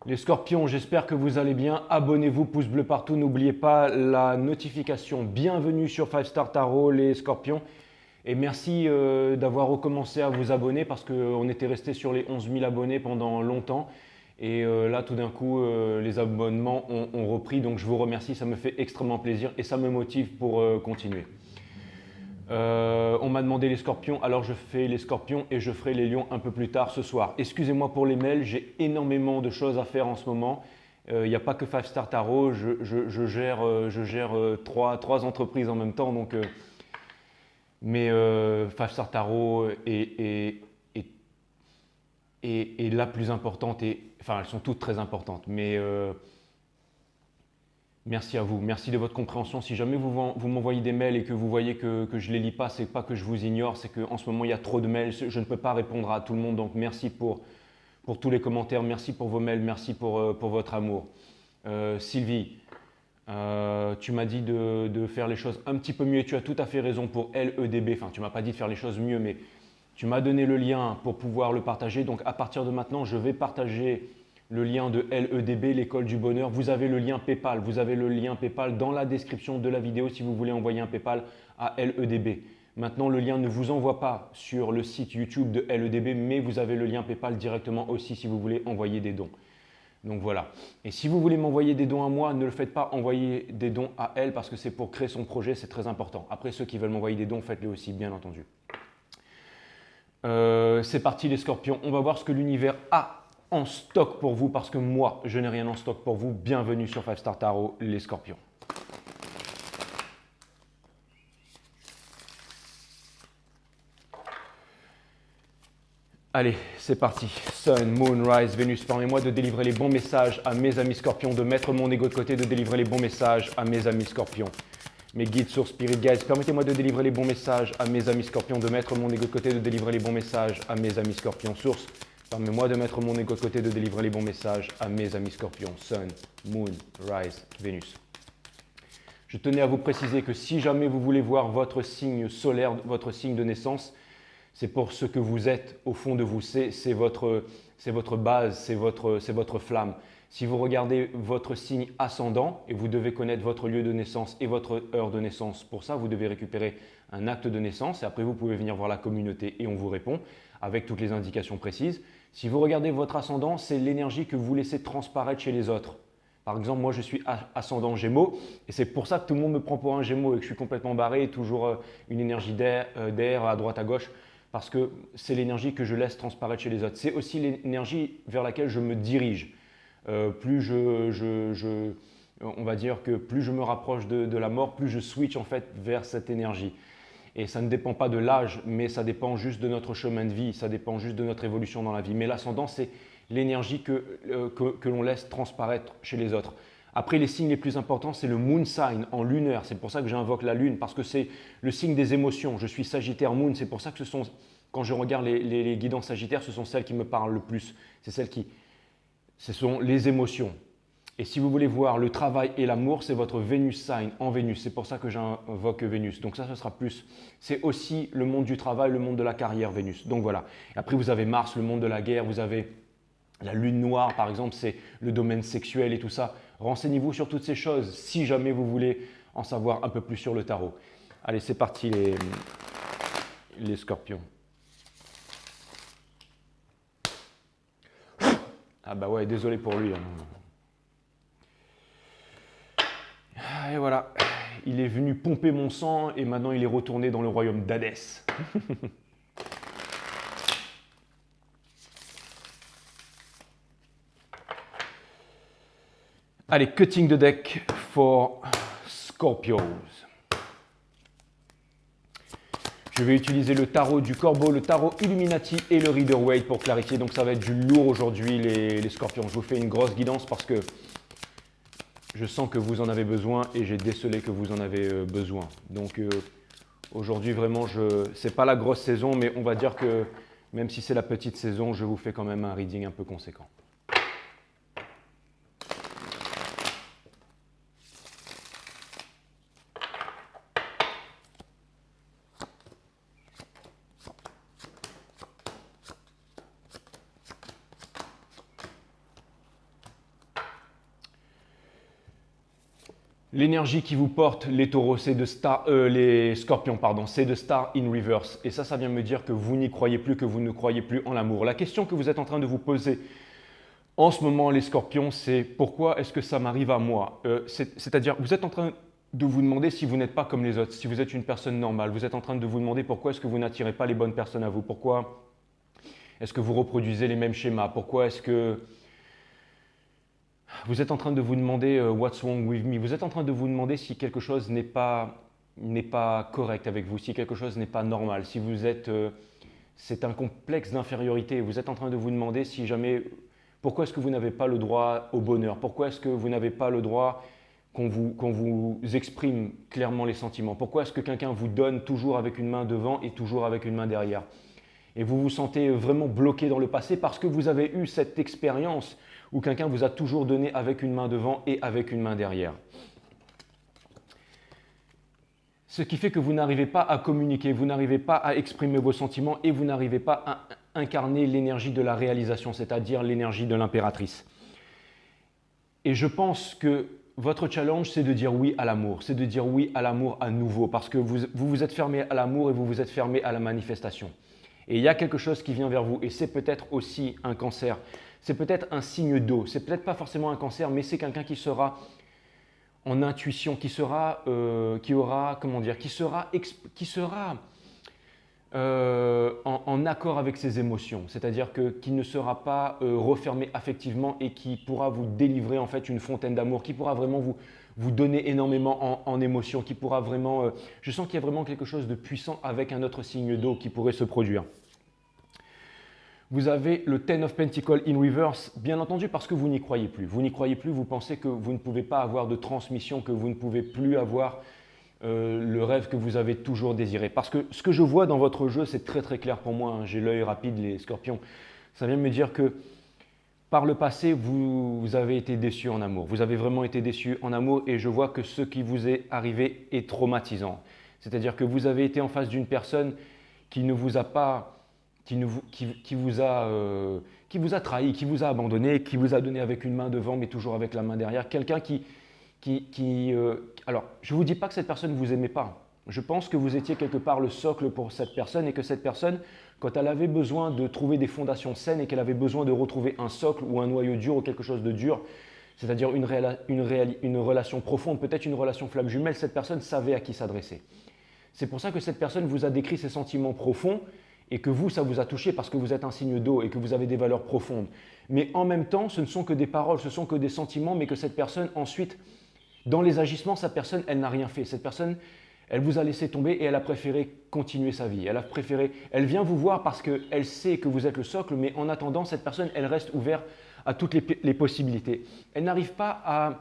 Les scorpions, j'espère que vous allez bien. Abonnez-vous, pouce bleu partout. N'oubliez pas la notification. Bienvenue sur 5 Star Tarot, les scorpions. Et merci d'avoir recommencé à vous abonner parce qu'on était resté sur les 11 000 abonnés pendant longtemps. Et là, tout d'un coup, les abonnements ont repris. Donc, je vous remercie. Ça me fait extrêmement plaisir et ça me motive pour continuer. On m'a demandé les scorpions, alors je fais les scorpions et je ferai les lions un peu plus tard ce soir. Excusez-moi pour les mails, j'ai énormément de choses à faire en ce moment. Il n'y a pas que 5 Star Tarot, je gère trois entreprises en même temps. Donc, mais 5 Star Tarot est la plus importante. Enfin, elles sont toutes très importantes. Mais merci à vous, merci de votre compréhension. Si jamais vous m'envoyez des mails et que vous voyez que je ne les lis pas, c'est pas que je vous ignore, c'est qu'en ce moment il y a trop de mails, je ne peux pas répondre à tout le monde. Donc merci pour tous les commentaires, merci pour vos mails, merci pour votre amour. Sylvie, tu m'as dit de faire les choses un petit peu mieux et tu as tout à fait raison pour LEDB. Enfin, tu m'as pas dit de faire les choses mieux, mais tu m'as donné le lien pour pouvoir le partager. Donc à partir de maintenant, je vais partager le lien de LEDB, l'école du bonheur. Vous avez le lien PayPal. Vous avez le lien PayPal dans la description de la vidéo si vous voulez envoyer un PayPal à LEDB. Maintenant, le lien ne vous envoie pas sur le site YouTube de LEDB, mais vous avez le lien PayPal directement aussi si vous voulez envoyer des dons. Donc voilà. Et si vous voulez m'envoyer des dons à moi, ne le faites pas, envoyer des dons à elle parce que c'est pour créer son projet, c'est très important. Après, ceux qui veulent m'envoyer des dons, faites-le aussi, bien entendu. C'est parti les scorpions, on va voir ce que l'univers a en stock pour vous parce que moi, je n'ai rien en stock pour vous. Bienvenue sur 5 Star Tarot, les scorpions. Allez, c'est parti. Sun, Moon, Rise, Vénus, permettez-moi de délivrer les bons messages à mes amis scorpions, de mettre mon ego de côté, de délivrer les bons messages à mes amis scorpions. Mes guides sur Spirit Guides, permettez-moi de délivrer les bons messages à mes amis scorpions, de mettre mon ego de côté, de délivrer les bons messages à mes amis scorpions. Source, permettez-moi de mettre mon ego de côté, de délivrer les bons messages à mes amis scorpions. Sun, Moon, Rise, Vénus. Je tenais à vous préciser que si jamais vous voulez voir votre signe solaire, votre signe de naissance, c'est pour ce que vous êtes au fond de vous. C'est votre base, c'est votre flamme. Si vous regardez votre signe ascendant, et vous devez connaître votre lieu de naissance et votre heure de naissance, pour ça, vous devez récupérer un acte de naissance et après, vous pouvez venir voir la communauté et on vous répond avec toutes les indications précises. Si vous regardez votre ascendant, c'est l'énergie que vous laissez transparaître chez les autres. Par exemple, moi, je suis ascendant Gémeaux et c'est pour ça que tout le monde me prend pour un Gémeaux et que je suis complètement barré, toujours une énergie d'air à droite, à gauche, parce que c'est l'énergie que je laisse transparaître chez les autres. C'est aussi l'énergie vers laquelle je me dirige. On va dire que plus je me rapproche de la mort, plus je switch en fait vers cette énergie. Et ça ne dépend pas de l'âge, mais ça dépend juste de notre chemin de vie, ça dépend juste de notre évolution dans la vie. Mais l'ascendant, c'est l'énergie que l'on laisse transparaître chez les autres. Après, les signes les plus importants, c'est le moon sign en lunaire. C'est pour ça que j'invoque la lune, parce que c'est le signe des émotions. Je suis Sagittaire moon, c'est pour ça que quand je regarde les guidances sagittaires, ce sont celles qui me parlent le plus. Ce sont les émotions. Et si vous voulez voir le travail et l'amour, c'est votre Vénus sign en Vénus. C'est pour ça que j'invoque Vénus. Donc ça, ce sera plus. C'est aussi le monde du travail, le monde de la carrière, Vénus. Donc voilà. Et après, vous avez Mars, le monde de la guerre. Vous avez la lune noire, par exemple, c'est le domaine sexuel et tout ça. Renseignez-vous sur toutes ces choses si jamais vous voulez en savoir un peu plus sur le tarot. Allez, c'est parti les scorpions. Ah bah ouais, désolé pour lui. Et voilà, il est venu pomper mon sang et maintenant il est retourné dans le royaume d'Hadès. Allez, cutting the deck for Scorpios. Je vais utiliser le tarot du corbeau, le tarot Illuminati et le Rider-Waite pour clarifier. Donc ça va être du lourd aujourd'hui les scorpions. Je vous fais une grosse guidance parce que je sens que vous en avez besoin et j'ai décelé que vous en avez besoin. Donc aujourd'hui vraiment, c'est pas la grosse saison, mais on va dire que même si c'est la petite saison, je vous fais quand même un reading un peu conséquent. L'énergie qui vous porte, les taureaux, c'est de star, les scorpions, pardon, c'est de star in reverse. Et ça vient me dire que vous n'y croyez plus, que vous ne croyez plus en l'amour. La question que vous êtes en train de vous poser en ce moment, les scorpions, c'est pourquoi est-ce que ça m'arrive à moi? C'est-à-dire, vous êtes en train de vous demander si vous n'êtes pas comme les autres, si vous êtes une personne normale. Vous êtes en train de vous demander pourquoi est-ce que vous n'attirez pas les bonnes personnes à vous? Pourquoi est-ce que vous reproduisez les mêmes schémas? Pourquoi est-ce que vous êtes en train de vous demander what's wrong with me? Vous êtes en train de vous demander si quelque chose n'est pas correct avec vous, si quelque chose n'est pas normal, si vous êtes, c'est un complexe d'infériorité. Vous êtes en train de vous demander si jamais, pourquoi est-ce que vous n'avez pas le droit au bonheur? Pourquoi est-ce que vous n'avez pas le droit qu'on vous exprime clairement les sentiments? Pourquoi est-ce que quelqu'un vous donne toujours avec une main devant et toujours avec une main derrière? Et vous vous sentez vraiment bloqué dans le passé parce que vous avez eu cette expérience où quelqu'un vous a toujours donné avec une main devant et avec une main derrière. Ce qui fait que vous n'arrivez pas à communiquer, vous n'arrivez pas à exprimer vos sentiments et vous n'arrivez pas à incarner l'énergie de la réalisation, c'est-à-dire l'énergie de l'impératrice. Et je pense que votre challenge, c'est de dire oui à l'amour, c'est de dire oui à l'amour à nouveau, parce que vous vous êtes fermé à l'amour et vous vous êtes fermé à la manifestation. Et il y a quelque chose qui vient vers vous, et c'est peut-être aussi un cancer, c'est peut-être un signe d'eau, c'est peut-être pas forcément un cancer, mais c'est quelqu'un qui sera en intuition, qui sera en accord avec ses émotions, c'est-à-dire qui ne sera pas refermé affectivement et qui pourra vous délivrer en fait une fontaine d'amour, qui pourra vraiment vous donner énormément en émotions, qui pourra vraiment, je sens qu'il y a vraiment quelque chose de puissant avec un autre signe d'eau qui pourrait se produire. Vous avez le Ten of Pentacles in reverse, bien entendu parce que vous n'y croyez plus. Vous n'y croyez plus, vous pensez que vous ne pouvez pas avoir de transmission, que vous ne pouvez plus avoir le rêve que vous avez toujours désiré. Parce que ce que je vois dans votre jeu, c'est très très clair pour moi, hein. J'ai l'œil rapide, les scorpions. Ça vient me dire que par le passé, vous avez été déçu en amour. Vous avez vraiment été déçu en amour et je vois que ce qui vous est arrivé est traumatisant. C'est-à-dire que vous avez été en face d'une personne qui ne vous a pas qui vous a trahi, qui vous a abandonné, qui vous a donné avec une main devant mais toujours avec la main derrière. Quelqu'un alors, je ne vous dis pas que cette personne ne vous aimait pas. Je pense que vous étiez quelque part le socle pour cette personne et que cette personne, quand elle avait besoin de trouver des fondations saines et qu'elle avait besoin de retrouver un socle ou un noyau dur ou quelque chose de dur, c'est-à-dire une relation profonde, peut-être une relation flamme jumelle, cette personne savait à qui s'adresser. C'est pour ça que cette personne vous a décrit ses sentiments profonds et que vous, ça vous a touché parce que vous êtes un signe d'eau et que vous avez des valeurs profondes. Mais en même temps, ce ne sont que des paroles, ce sont que des sentiments, mais que cette personne, ensuite, dans les agissements, cette personne, elle n'a rien fait. Cette personne, elle vous a laissé tomber et elle a préféré continuer sa vie. Elle vient vous voir parce qu'elle sait que vous êtes le socle, mais en attendant, cette personne, elle reste ouverte à toutes les possibilités. Elle n'arrive pas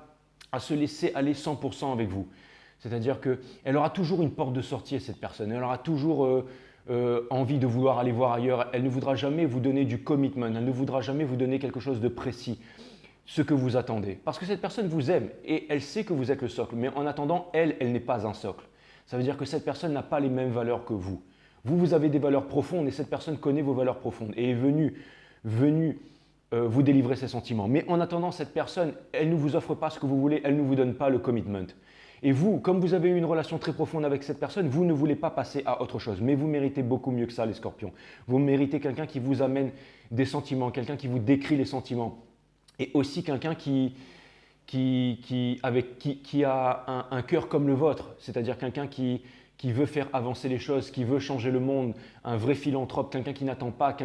à se laisser aller 100% avec vous. C'est-à-dire qu'elle aura toujours une porte de sortie, cette personne. Elle aura toujours envie de vouloir aller voir ailleurs. Elle ne voudra jamais vous donner du commitment. Elle ne voudra jamais vous donner quelque chose de précis, ce que vous attendez. Parce que cette personne vous aime et elle sait que vous êtes le socle. Mais en attendant, elle n'est pas un socle. Ça veut dire que cette personne n'a pas les mêmes valeurs que vous. Vous avez des valeurs profondes et cette personne connaît vos valeurs profondes et est venue vous délivrer ses sentiments. Mais en attendant, cette personne, elle ne vous offre pas ce que vous voulez, elle ne vous donne pas le commitment. Et vous, comme vous avez eu une relation très profonde avec cette personne, vous ne voulez pas passer à autre chose. Mais vous méritez beaucoup mieux que ça, les scorpions. Vous méritez quelqu'un qui vous amène des sentiments, quelqu'un qui vous décrit les sentiments. Et aussi quelqu'un qui a un cœur comme le vôtre, c'est-à-dire quelqu'un qui veut faire avancer les choses, qui veut changer le monde, un vrai philanthrope, quelqu'un qui n'attend pas,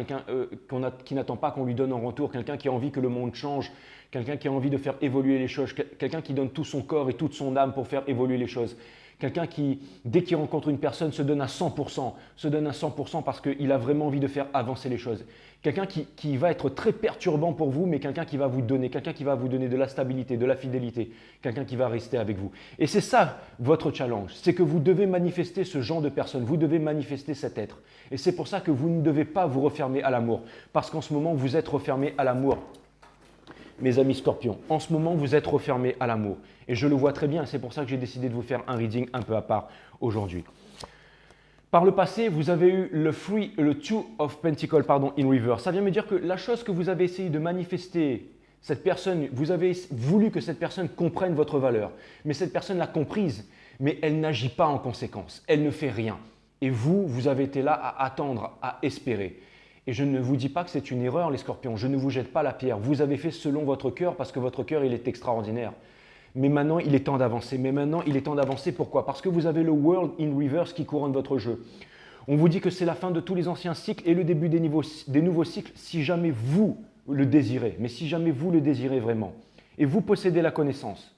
qu'on lui donne en retour, quelqu'un qui a envie que le monde change, quelqu'un qui a envie de faire évoluer les choses, quelqu'un qui donne tout son corps et toute son âme pour faire évoluer les choses. Quelqu'un qui, dès qu'il rencontre une personne, se donne à 100%, parce qu'il a vraiment envie de faire avancer les choses. Quelqu'un qui va être très perturbant pour vous, mais quelqu'un qui va vous donner de la stabilité, de la fidélité, quelqu'un qui va rester avec vous. Et c'est ça votre challenge, c'est que vous devez manifester ce genre de personne, vous devez manifester cet être. Et c'est pour ça que vous ne devez pas vous refermer à l'amour, parce qu'en ce moment, vous êtes refermé à l'amour. Mes amis scorpions, en ce moment, vous êtes refermés à l'amour. Et je le vois très bien, c'est pour ça que j'ai décidé de vous faire un reading un peu à part aujourd'hui. Par le passé, vous avez eu le Two of Pentacles in reverse. Ça vient me dire que la chose que vous avez essayé de manifester, Cette personne, vous avez voulu que cette personne comprenne votre valeur, mais cette personne l'a comprise, mais elle n'agit pas en conséquence, elle ne fait rien. Et vous, vous avez été là à attendre, à espérer. Et je ne vous dis pas que c'est une erreur, les scorpions, je ne vous jette pas la pierre. Vous avez fait selon votre cœur parce que votre cœur, il est extraordinaire. Mais maintenant, il est temps d'avancer. Mais maintenant, il est temps d'avancer. Pourquoi? Parce que vous avez le World in Reverse qui couronne votre jeu. On vous dit que c'est la fin de tous les anciens cycles et le début des nouveaux cycles si jamais vous le désirez. Mais si jamais vous le désirez vraiment. Et vous possédez la connaissance.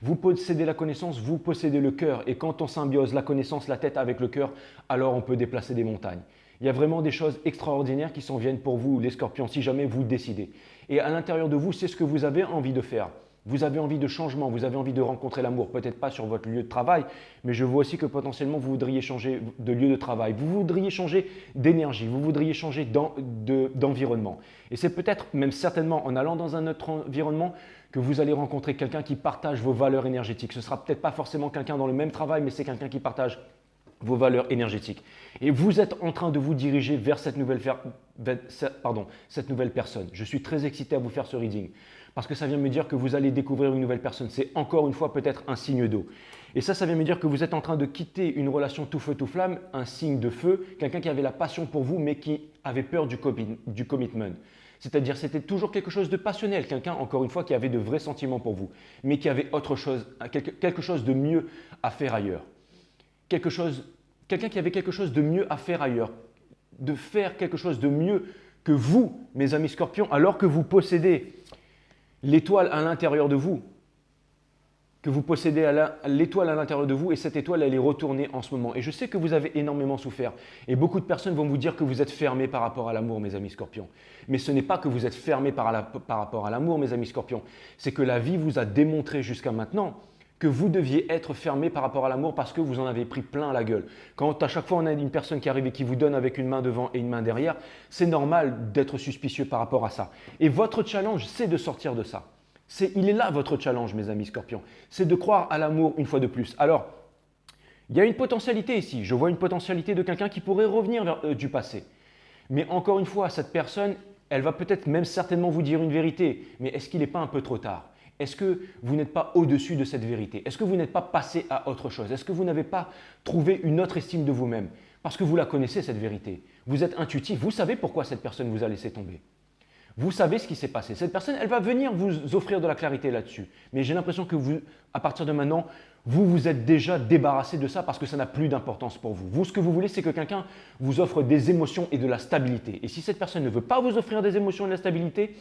Vous possédez la connaissance, vous possédez le cœur. Et quand on symbiose la connaissance, la tête avec le cœur, alors on peut déplacer des montagnes. Il y a vraiment des choses extraordinaires qui s'en viennent pour vous, les scorpions, si jamais vous décidez. Et à l'intérieur de vous, c'est ce que vous avez envie de faire. Vous avez envie de changement, vous avez envie de rencontrer l'amour, peut-être pas sur votre lieu de travail, mais je vois aussi que potentiellement vous voudriez changer de lieu de travail, vous voudriez changer d'énergie, vous voudriez changer d'environnement. Et c'est peut-être, même certainement, en allant dans un autre environnement, que vous allez rencontrer quelqu'un qui partage vos valeurs énergétiques. Ce ne sera peut-être pas forcément quelqu'un dans le même travail, mais c'est quelqu'un qui partage vos valeurs énergétiques. Et vous êtes en train de vous diriger vers cette nouvelle personne. Je suis très excité à vous faire ce reading parce que ça vient me dire que vous allez découvrir une nouvelle personne. C'est encore une fois peut-être un signe d'eau. Et ça vient me dire que vous êtes en train de quitter une relation tout feu, tout flamme, un signe de feu, quelqu'un qui avait la passion pour vous mais qui avait peur du commitment. C'est-à-dire c'était toujours quelque chose de passionnel, quelqu'un encore une fois qui avait de vrais sentiments pour vous, mais qui avait autre chose, quelque chose de mieux à faire ailleurs. Quelqu'un qui avait quelque chose de mieux à faire ailleurs, de faire quelque chose de mieux que vous, mes amis scorpions, alors que vous possédez l'étoile à l'intérieur de vous, que vous possédez l'étoile à l'intérieur de vous et cette étoile, elle est retournée en ce moment. Et je sais que vous avez énormément souffert et beaucoup de personnes vont vous dire que vous êtes fermés par rapport à l'amour, mes amis scorpions. Mais ce n'est pas que vous êtes fermés par rapport à l'amour, mes amis scorpions. C'est que la vie vous a démontré jusqu'à maintenant que vous deviez être fermé par rapport à l'amour parce que vous en avez pris plein la gueule. Quand à chaque fois on a une personne qui arrive et qui vous donne avec une main devant et une main derrière, c'est normal d'être suspicieux par rapport à ça. Et votre challenge, c'est de sortir de ça. Il est là votre challenge, mes amis scorpions. C'est de croire à l'amour une fois de plus. Alors, il y a une potentialité ici. Je vois une potentialité de quelqu'un qui pourrait revenir du passé. Mais encore une fois, cette personne, elle va peut-être même certainement vous dire une vérité. Mais est-ce qu'il n'est pas un peu trop tard? Est-ce que vous n'êtes pas au-dessus de cette vérité? Est-ce que vous n'êtes pas passé à autre chose? Est-ce que vous n'avez pas trouvé une autre estime de vous-même? Parce que vous la connaissez, cette vérité. Vous êtes intuitif. Vous savez pourquoi cette personne vous a laissé tomber. Vous savez ce qui s'est passé. Cette personne, elle va venir vous offrir de la clarité là-dessus. Mais j'ai l'impression que vous, à partir de maintenant, vous vous êtes déjà débarrassé de ça parce que ça n'a plus d'importance pour vous. Vous, ce que vous voulez, c'est que quelqu'un vous offre des émotions et de la stabilité. Et si cette personne ne veut pas vous offrir des émotions et de la stabilité,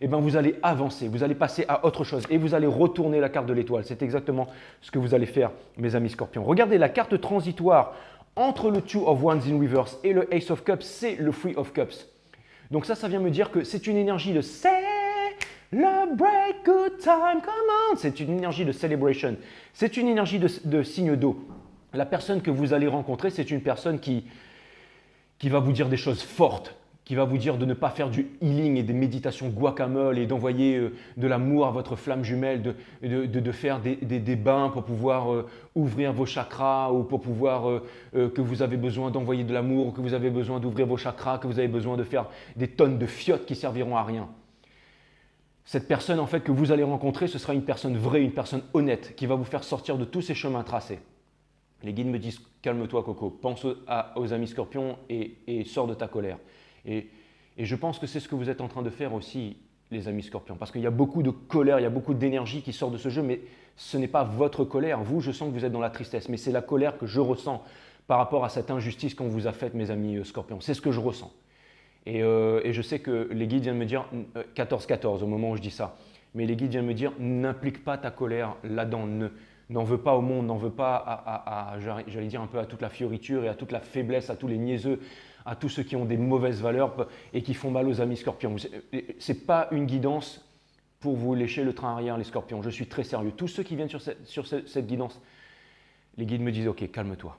eh bien, vous allez avancer, vous allez passer à autre chose et vous allez retourner la carte de l'étoile. C'est exactement ce que vous allez faire, mes amis scorpions. Regardez la carte transitoire entre le Two of Wands in Reverse et le Ace of Cups, c'est le Three of Cups. Donc ça vient me dire que c'est une énergie de celebrate good time, come on. C'est une énergie de celebration. C'est une énergie de signe d'eau. La personne que vous allez rencontrer, c'est une personne qui va vous dire des choses fortes, qui va vous dire de ne pas faire du healing et des méditations guacamole et d'envoyer de l'amour à votre flamme jumelle, de faire des bains pour pouvoir ouvrir vos chakras ou pour pouvoir que vous avez besoin d'envoyer de l'amour, que vous avez besoin d'ouvrir vos chakras, que vous avez besoin de faire des tonnes de fiottes qui serviront à rien. Cette personne en fait que vous allez rencontrer, ce sera une personne vraie, une personne honnête qui va vous faire sortir de tous ces chemins tracés. Les guides me disent « Calme-toi Coco, pense aux amis scorpions et sors de ta colère ». Et je pense que c'est ce que vous êtes en train de faire aussi, les amis scorpions. Parce qu'il y a beaucoup de colère, il y a beaucoup d'énergie qui sort de ce jeu, mais ce n'est pas votre colère. Vous, je sens que vous êtes dans la tristesse, mais c'est la colère que je ressens par rapport à cette injustice qu'on vous a faite, mes amis scorpions. C'est ce que je ressens. Et je sais que les guides viennent me dire 14-14 au moment où je dis ça. Mais les guides viennent me dire n'implique pas ta colère là-dedans. N'en veux pas au monde, n'en veux pas j'allais dire un peu à toute la fioriture et à toute la faiblesse, à tous les niaiseux, à tous ceux qui ont des mauvaises valeurs et qui font mal aux amis scorpions. Ce n'est pas une guidance pour vous lécher le train arrière, les scorpions. Je suis très sérieux. Tous ceux qui viennent sur cette guidance, les guides me disent « Ok, calme-toi ».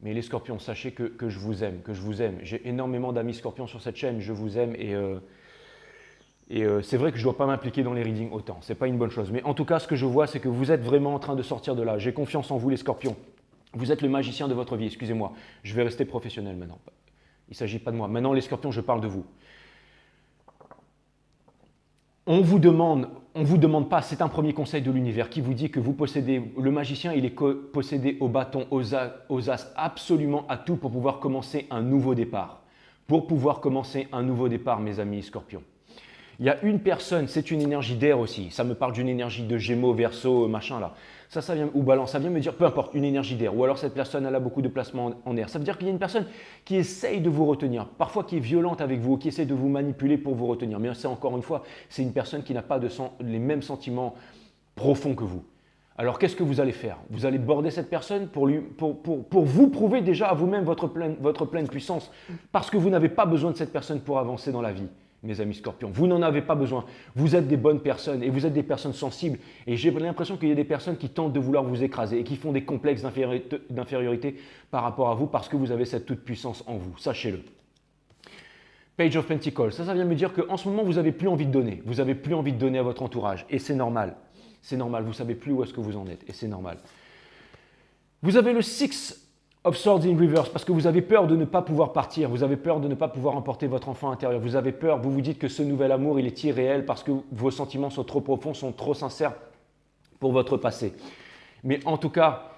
Mais les scorpions, sachez que je vous aime, que je vous aime. J'ai énormément d'amis scorpions sur cette chaîne, je vous aime et c'est vrai que je ne dois pas m'impliquer dans les readings autant. Ce n'est pas une bonne chose. Mais en tout cas, ce que je vois, c'est que vous êtes vraiment en train de sortir de là. J'ai confiance en vous, les scorpions. Vous êtes le magicien de votre vie. Excusez-moi, je vais rester professionnel maintenant. Il ne s'agit pas de moi. Maintenant, les scorpions, je parle de vous. on vous demande pas, c'est un premier conseil de l'univers qui vous dit que vous possédez, le magicien, il est possédé au bâton, aux as, absolument à tout pour pouvoir commencer un nouveau départ. Pour pouvoir commencer un nouveau départ, mes amis Scorpions. Il y a une personne, c'est une énergie d'air aussi. Ça me parle d'une énergie de Gémeaux, Verseau, machin là. Ça vient, ou Balance, ça vient me dire, peu importe, une énergie d'air. Ou alors cette personne, elle a beaucoup de placements en air. Ça veut dire qu'il y a une personne qui essaye de vous retenir, parfois qui est violente avec vous, qui essaie de vous manipuler pour vous retenir. Mais c'est encore une fois, c'est une personne qui n'a pas les mêmes sentiments profonds que vous. Alors qu'est-ce que vous allez faire? Vous allez border cette personne pour vous prouver déjà à vous-même votre pleine puissance. Parce que vous n'avez pas besoin de cette personne pour avancer dans la vie. Mes amis Scorpions, vous n'en avez pas besoin. Vous êtes des bonnes personnes et vous êtes des personnes sensibles. Et j'ai l'impression qu'il y a des personnes qui tentent de vouloir vous écraser et qui font des complexes d'infériorité par rapport à vous parce que vous avez cette toute puissance en vous. Sachez-le. Page of Pentacles, ça vient me dire qu'en ce moment, vous n'avez plus envie de donner. Vous n'avez plus envie de donner à votre entourage. Et c'est normal. C'est normal. Vous ne savez plus où est-ce que vous en êtes. Et c'est normal. Vous avez le Six of Swords in Reverse, parce que vous avez peur de ne pas pouvoir partir, vous avez peur de ne pas pouvoir emporter votre enfant intérieur, vous avez peur, vous vous dites que ce nouvel amour, il est irréel parce que vos sentiments sont trop profonds, sont trop sincères pour votre passé. Mais en tout cas,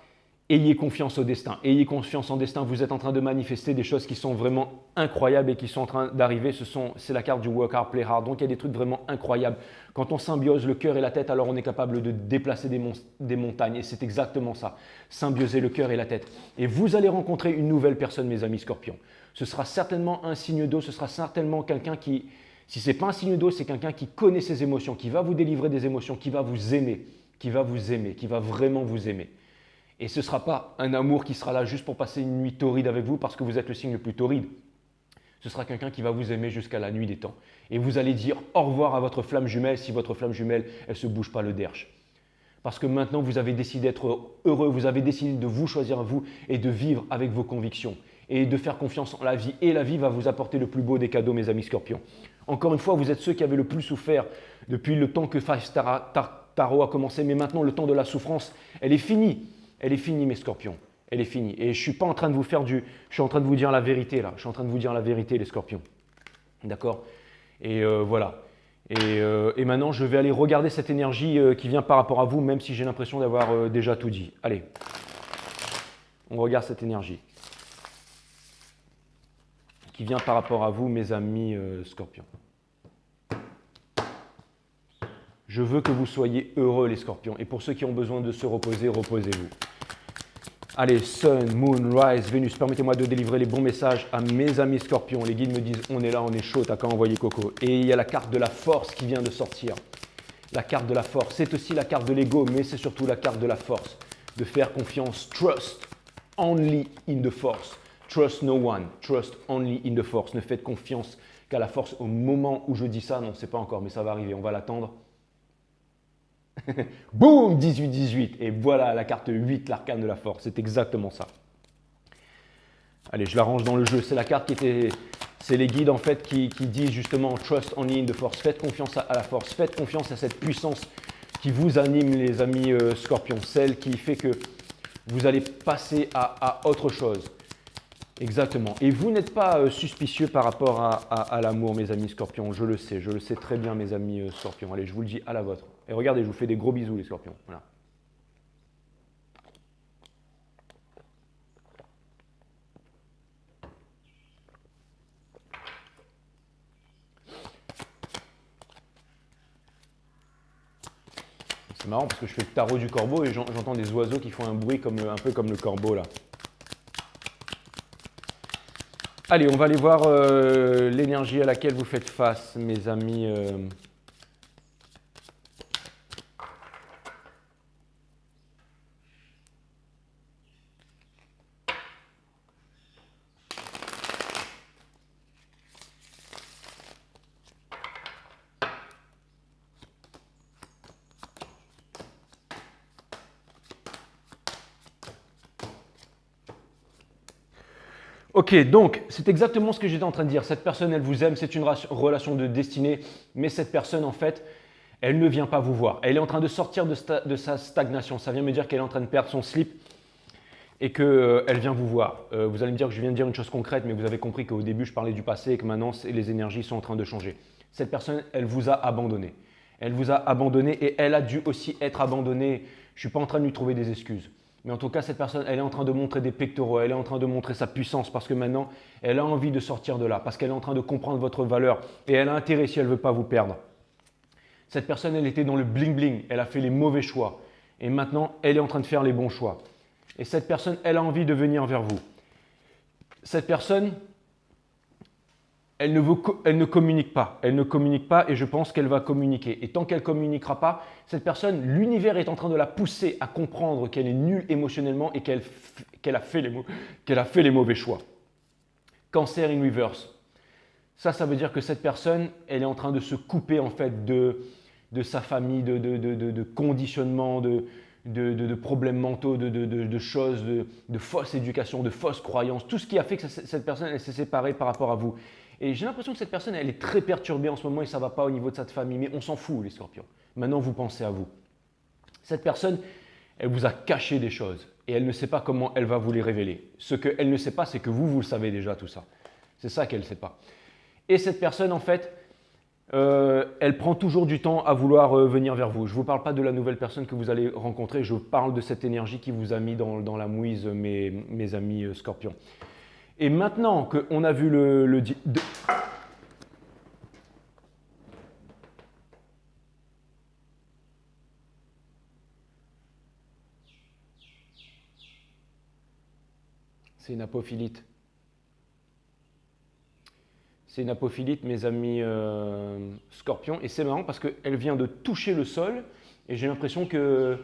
ayez confiance au destin, ayez confiance en destin, vous êtes en train de manifester des choses qui sont vraiment incroyables et qui sont en train d'arriver, c'est la carte du Work Hard, Play Hard, donc il y a des trucs vraiment incroyables. Quand on symbiose le cœur et la tête, alors on est capable de déplacer des montagnes et c'est exactement ça, symbioser le cœur et la tête. Et vous allez rencontrer une nouvelle personne, mes amis Scorpions. Ce sera certainement un signe d'eau, ce sera certainement quelqu'un qui, si ce n'est pas un signe d'eau, c'est quelqu'un qui connaît ses émotions, qui va vous délivrer des émotions, qui va vous aimer, qui va vraiment vous aimer. Et ce ne sera pas un amour qui sera là juste pour passer une nuit torride avec vous parce que vous êtes le signe le plus torride. Ce sera quelqu'un qui va vous aimer jusqu'à la nuit des temps. Et vous allez dire au revoir à votre flamme jumelle si votre flamme jumelle, elle ne se bouge pas le derche. Parce que maintenant, vous avez décidé d'être heureux, vous avez décidé de vous choisir à vous et de vivre avec vos convictions et de faire confiance en la vie. Et la vie va vous apporter le plus beau des cadeaux, mes amis Scorpions. Encore une fois, vous êtes ceux qui avaient le plus souffert depuis le temps que Five Star Tarot a commencé. Mais maintenant, le temps de la souffrance, elle est finie. Elle est finie, mes Scorpions. Elle est finie. Et je ne suis pas en train de vous faire du... Je suis en train de vous dire la vérité, là. Je suis en train de vous dire la vérité, les Scorpions. D'accord? Et voilà. Et maintenant, je vais aller regarder cette énergie qui vient par rapport à vous, même si j'ai l'impression d'avoir déjà tout dit. Allez. On regarde cette énergie qui vient par rapport à vous, mes amis Scorpions. Je veux que vous soyez heureux, les Scorpions. Et pour ceux qui ont besoin de se reposer, reposez-vous. Allez, Sun, Moon, Rise, Vénus, permettez-moi de délivrer les bons messages à mes amis Scorpions. Les guides me disent, on est là, on est chaud, t'as qu'à envoyer Coco. Et il y a la carte de la force qui vient de sortir. La carte de la force, c'est aussi la carte de l'ego, mais c'est surtout la carte de la force. De faire confiance, trust only in the force. Trust no one, trust only in the force. Ne faites confiance qu'à la force au moment où je dis ça. Non, c'est pas encore, mais ça va arriver, on va l'attendre. Boum, 18-18. Et voilà la carte 8, l'arcane de la force. C'est exactement ça. Allez, je la range dans le jeu. C'est la carte qui était... C'est les guides en fait qui disent justement Trust only in the force. Faites confiance à la force. Faites confiance à cette puissance qui vous anime, les amis Scorpions. Celle qui fait que vous allez passer à autre chose. Exactement. Et vous n'êtes pas suspicieux par rapport à l'amour, mes amis Scorpions. Je le sais très bien, mes amis Scorpions. Allez, je vous le dis à la vôtre. Et regardez, je vous fais des gros bisous, les Scorpions. Voilà. C'est marrant parce que je fais le tarot du corbeau et j'entends des oiseaux qui font un bruit un peu comme le corbeau là. Allez, on va aller voir l'énergie à laquelle vous faites face, mes amis. Ok, donc c'est exactement ce que j'étais en train de dire. Cette personne, elle vous aime, c'est une relation de destinée, mais cette personne, en fait, elle ne vient pas vous voir. Elle est en train de sortir de sa stagnation. Ça vient me dire qu'elle est en train de perdre son slip et qu'elle vient vous voir. Vous allez me dire que je viens de dire une chose concrète, mais vous avez compris qu'au début, je parlais du passé et que maintenant, les énergies sont en train de changer. Cette personne, elle vous a abandonné. Elle vous a abandonné et elle a dû aussi être abandonnée. Je ne suis pas en train de lui trouver des excuses. Mais en tout cas, cette personne, elle est en train de montrer des pectoraux, elle est en train de montrer sa puissance parce que maintenant, elle a envie de sortir de là, parce qu'elle est en train de comprendre votre valeur et elle a intérêt si elle ne veut pas vous perdre. Cette personne, elle était dans le bling-bling, elle a fait les mauvais choix et maintenant, elle est en train de faire les bons choix. Et cette personne, elle a envie de venir vers vous. Cette personne, elle ne communique pas. Elle ne communique pas et je pense qu'elle va communiquer. Et tant qu'elle ne communiquera pas, cette personne, l'univers est en train de la pousser à comprendre qu'elle est nulle émotionnellement et qu'elle a fait les mauvais choix. Cancer in reverse. Ça veut dire que cette personne, elle est en train de se couper en fait de sa famille, de conditionnement, de problèmes mentaux, de choses, de fausse éducation, de fausses croyances, tout ce qui a fait que cette personne elle s'est séparée par rapport à vous. Et j'ai l'impression que cette personne, elle est très perturbée en ce moment et ça ne va pas au niveau de sa famille, mais on s'en fout les scorpions. Maintenant, vous pensez à vous. Cette personne, elle vous a caché des choses et elle ne sait pas comment elle va vous les révéler. Ce qu'elle ne sait pas, c'est que vous le savez déjà tout ça. C'est ça qu'elle ne sait pas. Et cette personne, en fait, elle prend toujours du temps à vouloir venir vers vous. Je ne vous parle pas de la nouvelle personne que vous allez rencontrer, je parle de cette énergie qui vous a mis dans la mouise, mes amis scorpions. Et maintenant qu'on a vu c'est une apophilite. C'est une apophilite, mes amis scorpions. Et c'est marrant parce qu'elle vient de toucher le sol et j'ai l'impression que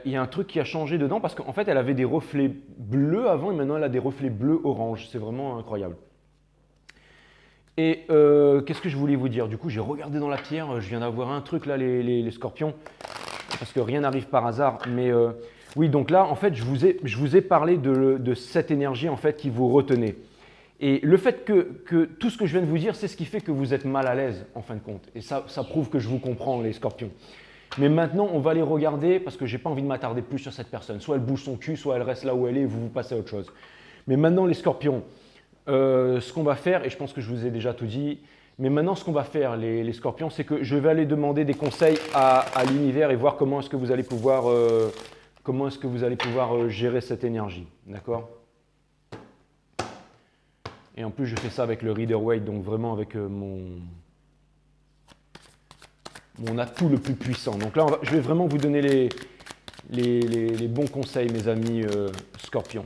il y a un truc qui a changé dedans parce qu'en fait, elle avait des reflets bleus avant et maintenant, elle a des reflets bleu-orange. C'est vraiment incroyable. Et qu'est-ce que je voulais vous dire? Du coup, j'ai regardé dans la pierre. Je viens d'avoir un truc là, les scorpions, parce que rien n'arrive par hasard. Mais oui, donc là, en fait, je vous ai parlé de cette énergie en fait qui vous retenait. Et le fait que tout ce que je viens de vous dire, c'est ce qui fait que vous êtes mal à l'aise en fin de compte. Et ça prouve que je vous comprends, les scorpions. Mais maintenant, on va les regarder parce que je n'ai pas envie de m'attarder plus sur cette personne. Soit elle bouge son cul, soit elle reste là où elle est et vous passez à autre chose. Mais maintenant, les scorpions, ce qu'on va faire, et je pense que je vous ai déjà tout dit, mais maintenant, ce qu'on va faire, les scorpions, c'est que je vais aller demander des conseils à l'univers et voir comment est-ce que vous allez pouvoir, gérer cette énergie. D'accord ? Et en plus, je fais ça avec le Rider Waite, donc vraiment avec mon atout le plus puissant. Donc là, je vais vraiment vous donner les bons conseils, mes amis scorpions.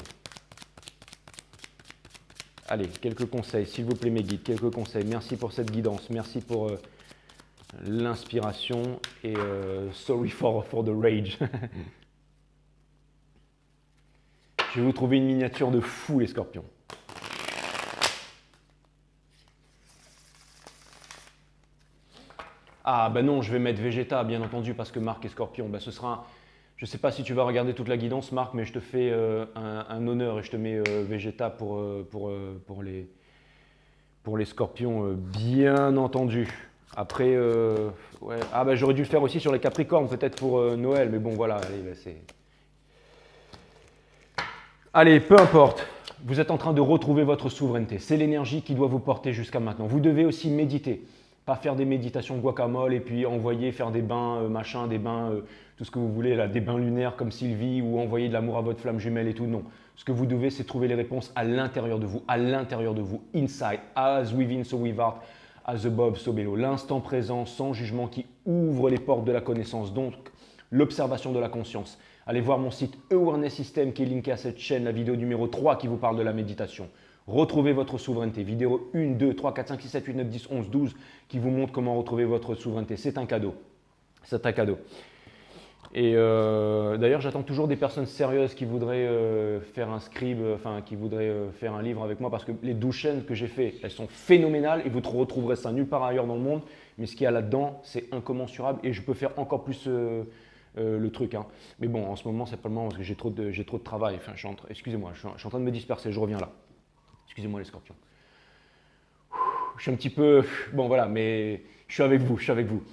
Allez, quelques conseils, s'il vous plaît, mes guides, quelques conseils. Merci pour cette guidance, merci pour l'inspiration et sorry for the rage. Je vais vous trouver une miniature de fou, les scorpions. Ah ben non, je vais mettre Vegeta, bien entendu, parce que Marc est scorpion. Ben, ce sera, je ne sais pas si tu vas regarder toute la guidance, Marc, mais je te fais un honneur et je te mets Vegeta pour les scorpions, bien entendu. Après, ouais. Ah ben j'aurais dû le faire aussi sur les capricornes, peut-être pour Noël, mais bon voilà, allez, ben, c'est... Allez, peu importe, vous êtes en train de retrouver votre souveraineté. C'est l'énergie qui doit vous porter jusqu'à maintenant. Vous devez aussi méditer. Pas faire des méditations guacamole et puis envoyer faire des bains des bains, tout ce que vous voulez, là, des bains lunaires comme Sylvie ou envoyer de l'amour à votre flamme jumelle et tout. Non. Ce que vous devez, c'est trouver les réponses à l'intérieur de vous, inside, as within, so without, as above, so below. L'instant présent, sans jugement, qui ouvre les portes de la connaissance, donc l'observation de la conscience. Allez voir mon site Awareness System qui est linké à cette chaîne, la vidéo numéro 3 qui vous parle de la méditation. Retrouvez votre souveraineté. Vidéo 1, 2, 3, 4, 5, 6, 7, 8, 9, 10, 11, 12 qui vous montre comment retrouver votre souveraineté. C'est un cadeau. C'est un cadeau. Et d'ailleurs, j'attends toujours des personnes sérieuses qui voudraient faire un scribe, enfin qui voudraient faire un livre avec moi parce que les 12 chaînes que j'ai fait, elles sont phénoménales et vous retrouverez ça nulle part ailleurs dans le monde. Mais ce qu'il y a là-dedans, c'est incommensurable et je peux faire encore plus le truc. Hein. Mais bon, en ce moment, c'est pas le moment parce que j'ai trop de travail. Enfin, excusez-moi, je suis en train de me disperser, je reviens là. Excusez-moi les scorpions. Je suis un petit peu... Bon voilà, mais je suis avec vous.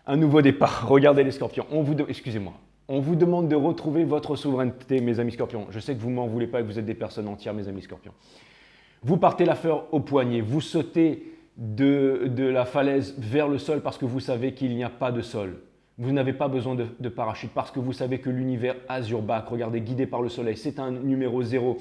Un nouveau départ. Regardez les scorpions. Excusez-moi. On vous demande de retrouver votre souveraineté, mes amis scorpions. Je sais que vous ne m'en voulez pas et que vous êtes des personnes entières, mes amis scorpions. Vous partez la fleur au poignet. Vous sautez de la falaise vers le sol parce que vous savez qu'il n'y a pas de sol. Vous n'avez pas besoin de parachute parce que vous savez que l'univers has your back. Regardez, guidé par le soleil, c'est un numéro 0.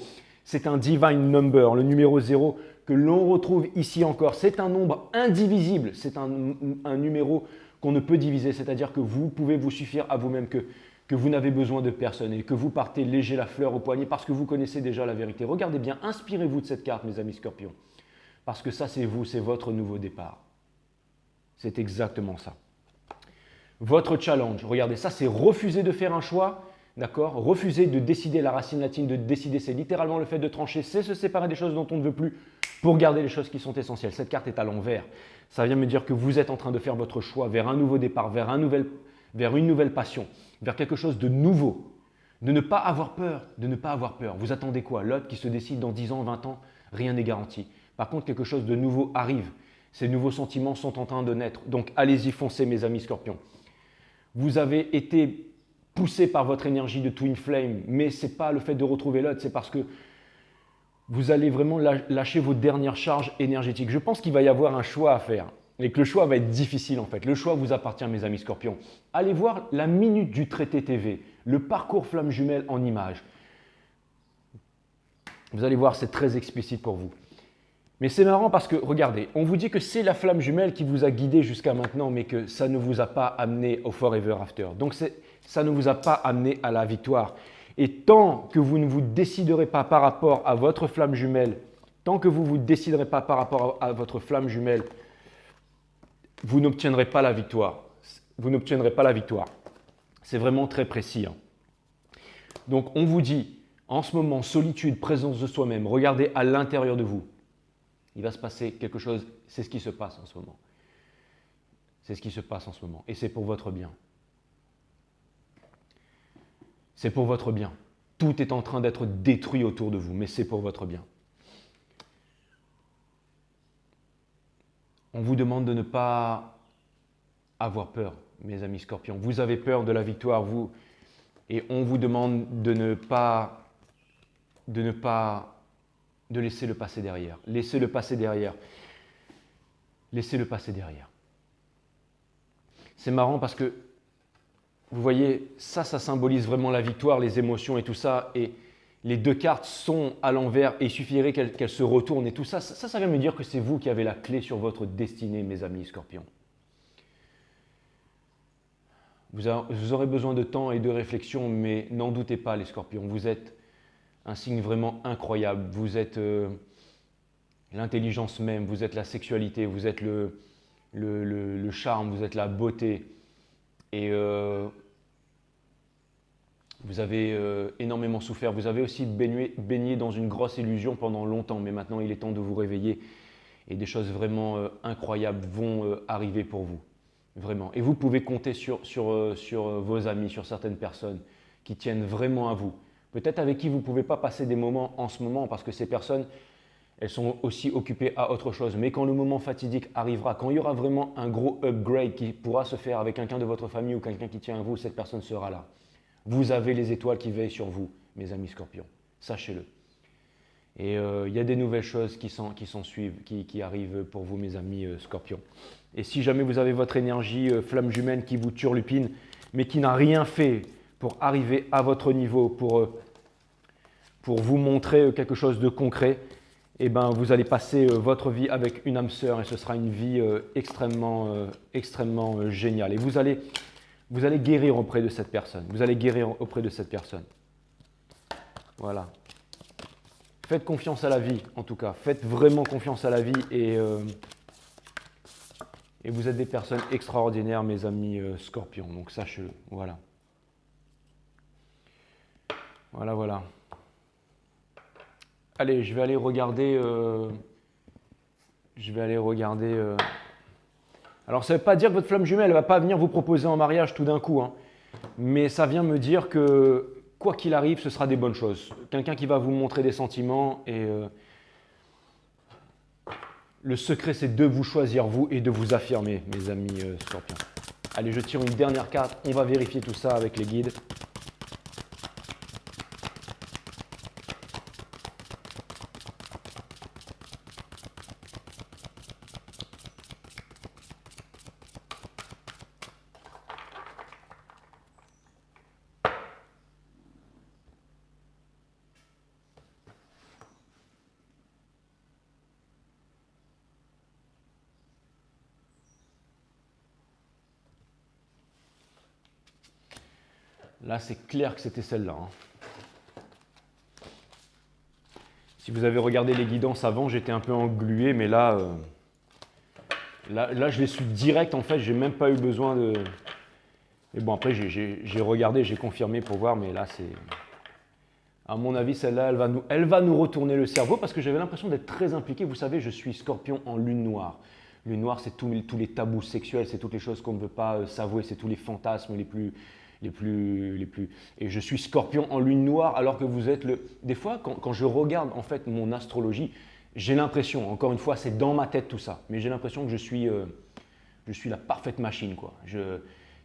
C'est un divine number, le numéro 0 que l'on retrouve ici encore. C'est un nombre indivisible, c'est un numéro qu'on ne peut diviser, c'est-à-dire que vous pouvez vous suffire à vous-même, que vous n'avez besoin de personne et que vous partez léger la fleur au poignet parce que vous connaissez déjà la vérité. Regardez bien, inspirez-vous de cette carte, mes amis scorpions, parce que ça, c'est vous, c'est votre nouveau départ. C'est exactement ça. Votre challenge, regardez, ça, c'est refuser de faire un choix. D'accord? Refuser de décider, la racine latine de décider, c'est littéralement le fait de trancher, c'est se séparer des choses dont on ne veut plus pour garder les choses qui sont essentielles. Cette carte est à l'envers. Ça vient me dire que vous êtes en train de faire votre choix vers un nouveau départ, vers une nouvelle passion, vers quelque chose de nouveau. De ne pas avoir peur, de ne pas avoir peur. Vous attendez quoi? L'autre qui se décide dans 10 ans, 20 ans, rien n'est garanti. Par contre, quelque chose de nouveau arrive. Ces nouveaux sentiments sont en train de naître. Donc, allez-y, foncez, mes amis scorpions. Vous avez été poussé par votre énergie de Twin Flame, mais ce n'est pas le fait de retrouver l'autre, c'est parce que vous allez vraiment lâcher vos dernières charges énergétiques. Je pense qu'il va y avoir un choix à faire et que le choix va être difficile en fait. Le choix vous appartient, mes amis scorpions. Allez voir la minute du traité TV, le parcours flamme jumelle en images. Vous allez voir, c'est très explicite pour vous. Mais c'est marrant parce que, regardez, on vous dit que c'est la flamme jumelle qui vous a guidé jusqu'à maintenant, mais que ça ne vous a pas amené au forever after. Donc, ça ne vous a pas amené à la victoire. Et tant que vous ne vous déciderez pas par rapport à votre flamme jumelle, tant que vous ne vous déciderez pas par rapport à votre flamme jumelle, vous n'obtiendrez pas la victoire. Vous n'obtiendrez pas la victoire. C'est vraiment très précis. Hein. Donc, on vous dit, en ce moment, solitude, présence de soi-même, regardez à l'intérieur de vous. Il va se passer quelque chose, c'est ce qui se passe en ce moment. C'est ce qui se passe en ce moment. Et c'est pour votre bien. C'est pour votre bien. Tout est en train d'être détruit autour de vous, mais c'est pour votre bien. On vous demande de ne pas avoir peur, mes amis scorpions. Vous avez peur de la victoire, et on vous demande de laisser le passé derrière. Laissez le passer derrière. Laissez le passer derrière. C'est marrant parce que, vous voyez, ça symbolise vraiment la victoire, les émotions et tout ça. Et les deux cartes sont à l'envers et il suffirait qu'elles se retournent et tout ça. Ça vient me dire que c'est vous qui avez la clé sur votre destinée, mes amis scorpions. Vous aurez besoin de temps et de réflexion, mais n'en doutez pas, les scorpions. Vous êtes un signe vraiment incroyable. Vous êtes l'intelligence même, vous êtes la sexualité, vous êtes le charme, vous êtes la beauté. Et vous avez énormément souffert. Vous avez aussi baigné dans une grosse illusion pendant longtemps, mais maintenant il est temps de vous réveiller. Et des choses vraiment incroyables vont arriver pour vous. Vraiment. Et vous pouvez compter sur vos amis, sur certaines personnes qui tiennent vraiment à vous. Peut-être avec qui vous ne pouvez pas passer des moments en ce moment parce que ces personnes, elles sont aussi occupées à autre chose. Mais quand le moment fatidique arrivera, quand il y aura vraiment un gros upgrade qui pourra se faire avec quelqu'un de votre famille ou quelqu'un qui tient à vous, cette personne sera là. Vous avez les étoiles qui veillent sur vous, mes amis scorpions. Sachez-le. Et il y a des nouvelles choses qui s'en suivent, qui arrivent pour vous, mes amis scorpions. Et si jamais vous avez votre énergie flamme jumelle qui vous turlupine, mais qui n'a rien fait pour arriver à votre niveau, pour vous montrer quelque chose de concret, eh ben, vous allez passer votre vie avec une âme sœur et ce sera une vie extrêmement géniale. Et vous allez guérir auprès de cette personne. Vous allez guérir auprès de cette personne. Voilà. Faites confiance à la vie, en tout cas. Faites vraiment confiance à la vie et vous êtes des personnes extraordinaires, mes amis scorpions. Donc sachez-le. Voilà. Voilà. Allez, je vais aller regarder. Alors, ça ne veut pas dire que votre flamme jumelle ne va pas venir vous proposer en mariage tout d'un coup. Hein. Mais ça vient me dire que, quoi qu'il arrive, ce sera des bonnes choses. Quelqu'un qui va vous montrer des sentiments. Et le secret, c'est de vous choisir, vous, et de vous affirmer, mes amis scorpions. Allez, je tire une dernière carte. On va vérifier tout ça avec les guides. Là, c'est clair que c'était celle-là. Hein. Si vous avez regardé les guidances avant, j'étais un peu englué, mais là, là, je l'ai su direct. En fait, j'ai même pas eu besoin de... Mais bon, après, j'ai regardé, j'ai confirmé pour voir, mais là, c'est... À mon avis, celle-là, elle va nous retourner le cerveau parce que j'avais l'impression d'être très impliqué. Vous savez, je suis Scorpion en lune noire. Lune noire, c'est tous les tabous sexuels, c'est toutes les choses qu'on ne veut pas s'avouer, c'est tous les fantasmes les plus... Et je suis Scorpion en lune noire alors que vous êtes le... Des fois, quand je regarde en fait mon astrologie, j'ai l'impression, encore une fois, c'est dans ma tête tout ça, mais j'ai l'impression que je suis la parfaite machine, quoi.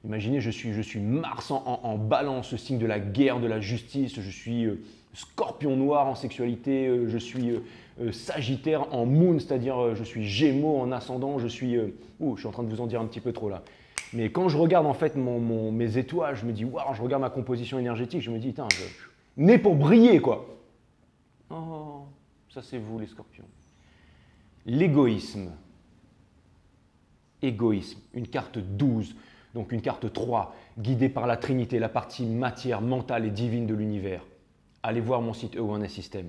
Imaginez, je suis Mars en balance, le signe de la guerre, de la justice, je suis Scorpion noir en sexualité, je suis Sagittaire en moon, c'est-à-dire je suis Gémeaux en ascendant, je suis en train de vous en dire un petit peu trop là. Mais quand je regarde en fait mes étoiles, je me dis, waouh, je regarde ma composition énergétique, je me dis, putain, né pour briller, quoi. Oh, ça c'est vous les Scorpions. L'égoïsme. Égoïsme, une carte 12, donc une carte 3, guidée par la Trinité, la partie matière, mentale et divine de l'univers. Allez voir mon site E1S System.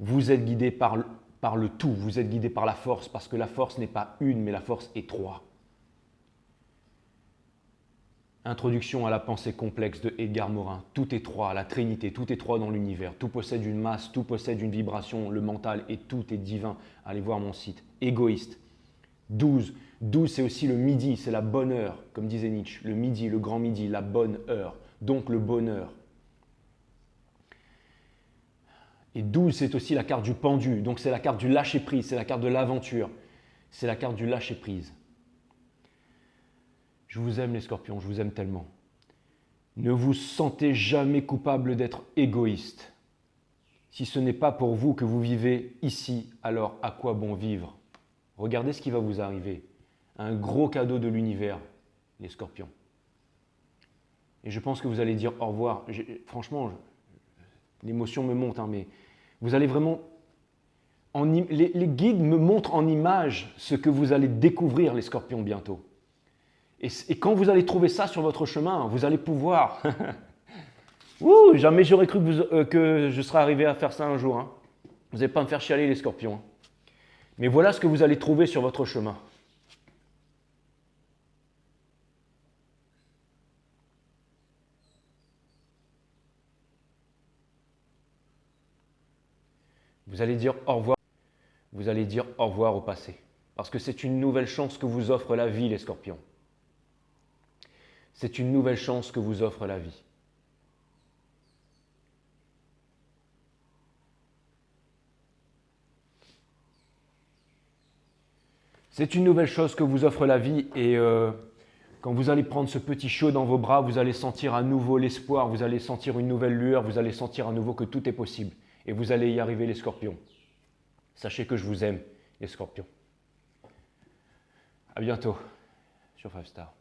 Vous êtes guidé par le tout, vous êtes guidé par la force, parce que la force n'est pas une, mais la force est 3. Introduction à la pensée complexe de Edgar Morin. Tout est 3, la Trinité, tout est 3 dans l'univers. Tout possède une masse, tout possède une vibration, le mental et tout est divin. Allez voir mon site. Égoïste. 12. 12, c'est aussi le midi, c'est la bonne heure, comme disait Nietzsche. Le midi, le grand midi, la bonne heure. Donc le bonheur. Et 12, c'est aussi la carte du pendu. Donc c'est la carte du lâcher-prise, c'est la carte de l'aventure. C'est la carte du lâcher-prise. Je vous aime les Scorpions, je vous aime tellement. Ne vous sentez jamais coupable d'être égoïste. Si ce n'est pas pour vous que vous vivez ici, alors à quoi bon vivre? Regardez ce qui va vous arriver. Un gros cadeau de l'univers, les Scorpions. Et je pense que vous allez dire au revoir. Franchement, l'émotion me monte, hein, mais vous allez vraiment... les guides me montrent en image ce que vous allez découvrir, les Scorpions, bientôt. Et quand vous allez trouver ça sur votre chemin, vous allez pouvoir... Ouh, jamais j'aurais cru que je serais arrivé à faire ça un jour. Hein. Vous n'allez pas me faire chialer, les Scorpions. Hein. Mais voilà ce que vous allez trouver sur votre chemin. Vous allez dire au revoir. Vous allez dire au revoir au passé. Parce que c'est une nouvelle chance que vous offre la vie, les Scorpions. C'est une nouvelle chance que vous offre la vie. C'est une nouvelle chose que vous offre la vie et quand vous allez prendre ce petit chaud dans vos bras, vous allez sentir à nouveau l'espoir, vous allez sentir une nouvelle lueur, vous allez sentir à nouveau que tout est possible et vous allez y arriver, les Scorpions. Sachez que je vous aime, les Scorpions. À bientôt sur 5 Star.